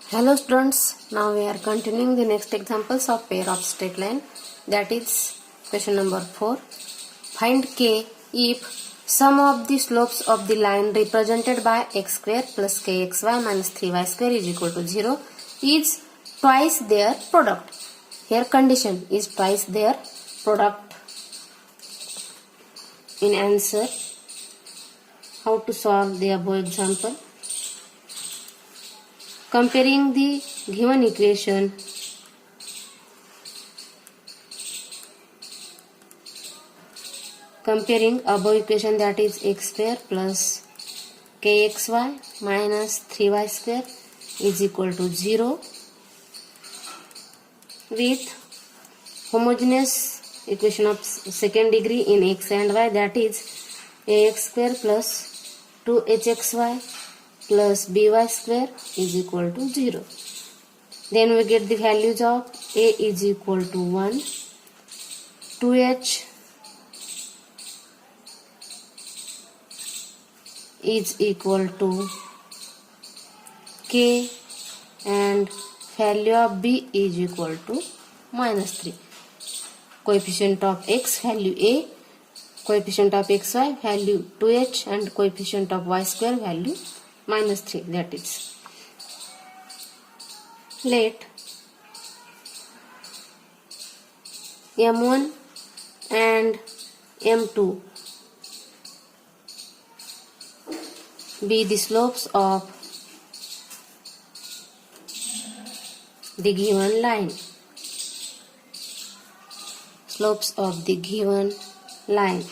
Hello students, now we are continuing the next examples of pair of straight line, that is question number 4. Find k if sum of the slopes of the line represented by x square plus kxy minus 3y square is equal to 0 is twice their product. Here condition is twice their product. In answer, how to solve the above example? Comparing the given equation, that is x square plus kxy minus 3y square is equal to 0 with homogeneous equation of second degree in x and y, that is ax square plus 2hxy plus by square is equal to 0. Then we get the values of a is equal to 1, 2h is equal to k, and value of b is equal to minus 3. Coefficient of x value a, coefficient of xy value 2h, and coefficient of y square value minus 3, that is. Let m1 and m2 be the slopes of the given line. Slopes of the given line.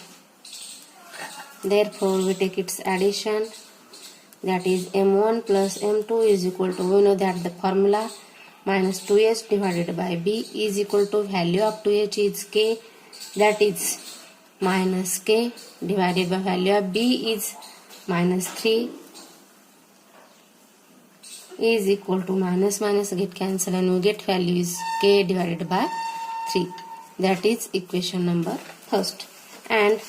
Therefore, we take its addition, that is m1 plus m2 is equal to, we know that the formula minus 2h divided by b is equal to value of 2h is k, that is minus k, divided by value of b is minus 3 is equal to minus get cancelled, and we get value is k divided by 3. That is equation number first. And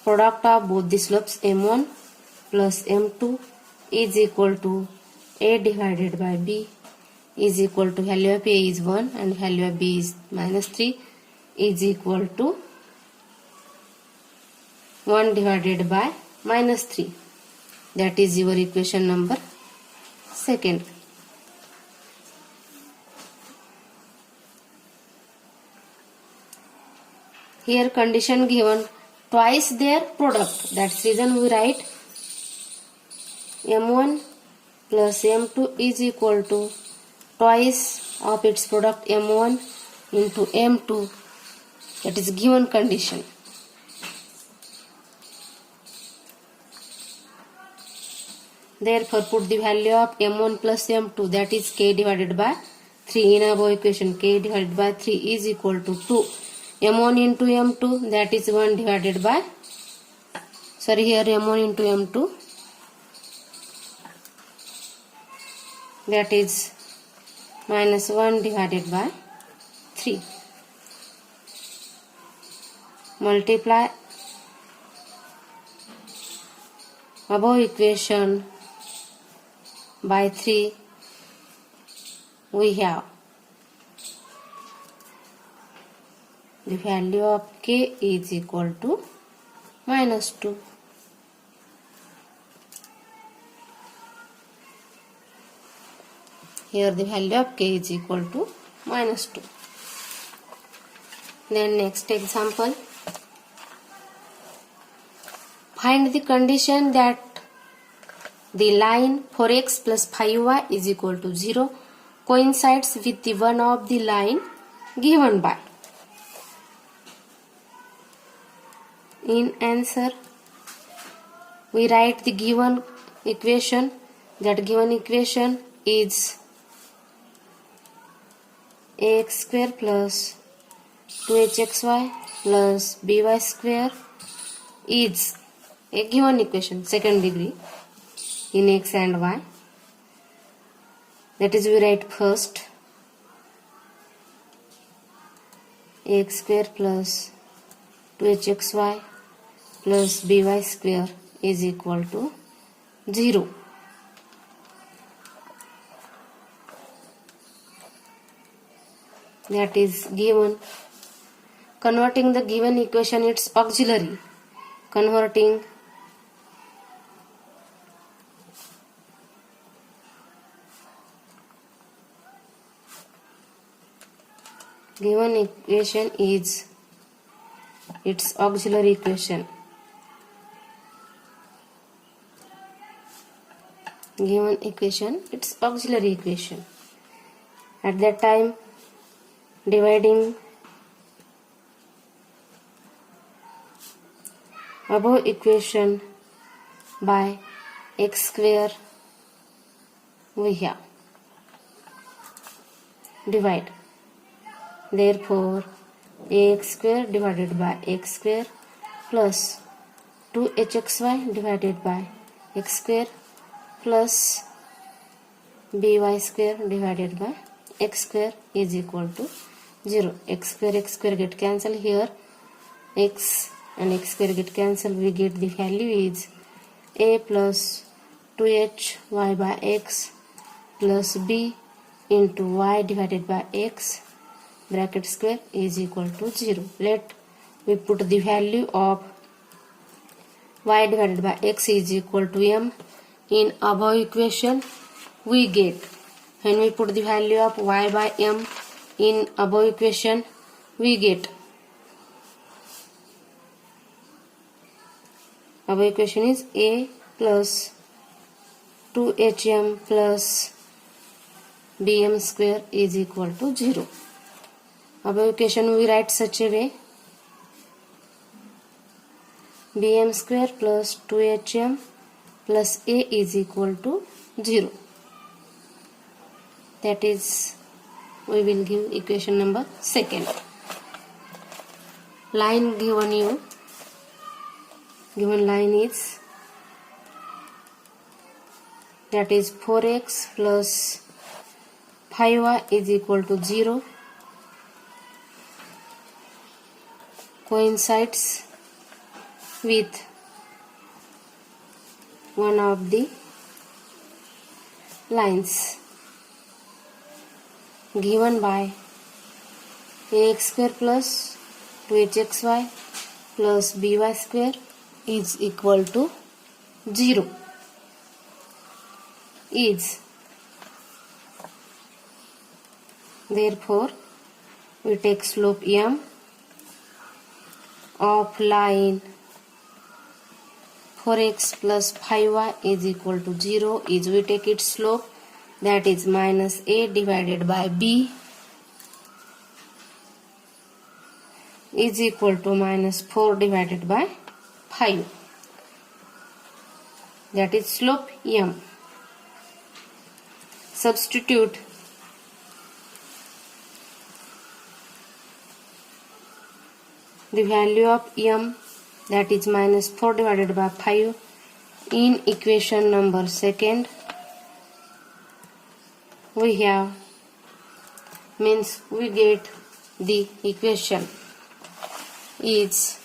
product of both the slopes m1 plus m2 is equal to a divided by b is equal to, value of a is 1 and value of b is minus 3 is equal to 1 divided by minus 3. That is your equation number second. Here condition given twice their product. That's reason we write m1 plus m2 is equal to twice of its product m1 into m2. That is given condition. Therefore, put the value of m1 plus m2, that is k divided by 3 in above equation. K divided by 3 is equal to 2. m1 into m2, that is 1 divided by, here m1 into m2, that is minus 1 divided by 3. Multiply above equation by 3, we have the value of k is equal to minus 2. Here the value of k is equal to minus 2. Then next example. Find the condition that the line 4x plus 5y is equal to 0 coincides with the one of the line given by. In answer, we write the given equation. That given equation is ax square plus 2hxy plus by square is a given equation, second degree in x and y. That is, we write first ax square plus 2hxy plus by square is equal to 0. that is given. Converting the given equation its auxiliary. Converting given equation is its auxiliary equation. Given equation its auxiliary equation. At that time, dividing above equation by x square, we have divide. Therefore, ax square divided by x square plus 2hxy divided by x square plus by square divided by x square is equal to 0. X square get cancelled here. X and x square get cancelled. We get the value is a plus 2hy by x plus b into y divided by x bracket square is equal to 0. Let we put the value of y divided by x is equal to m in above equation. We get, when we put the value of y by m in above equation, we get, above equation is a plus 2hm plus bm square is equal to 0. Above equation we write such a way, bm square plus 2hm plus a is equal to 0. That is, we will give equation number 2. Line given you, given line is, that is 4x plus 5y is equal to 0, coincides with one of the lines given by ax square plus 2hxy plus by square is equal to 0 is, therefore we take slope m of line 4x plus 5y is equal to 0 is, we take its slope, that is minus a divided by b is equal to minus 4 divided by 5. That is slope m. Substitute the value of m, that is minus 4 divided by 5 in equation number 2. We have, means we get the equation is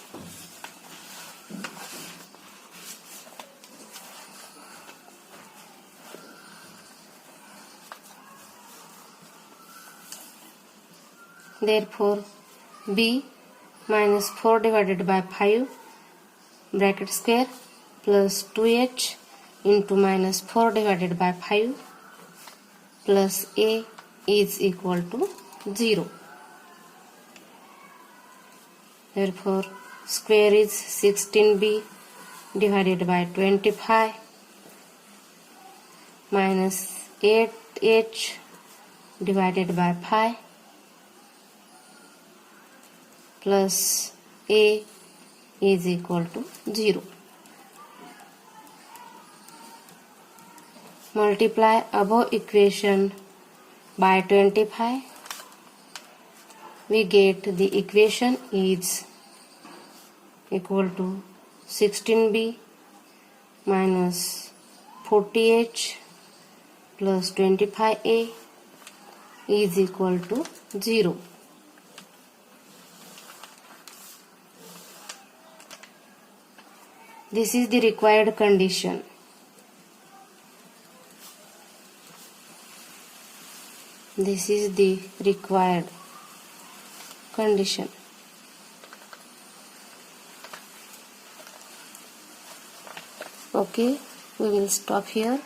therefore b minus 4 divided by 5 bracket square plus 2h into minus 4 divided by 5 plus a is equal to 0. Therefore, square is 16b divided by 25 minus 8h divided by 5 plus a is equal to 0. Multiply above equation by 25. We get the equation is equal to 16b minus 40h plus 25a is equal to 0. This is the required condition. This is the required condition. Okay, we will stop here.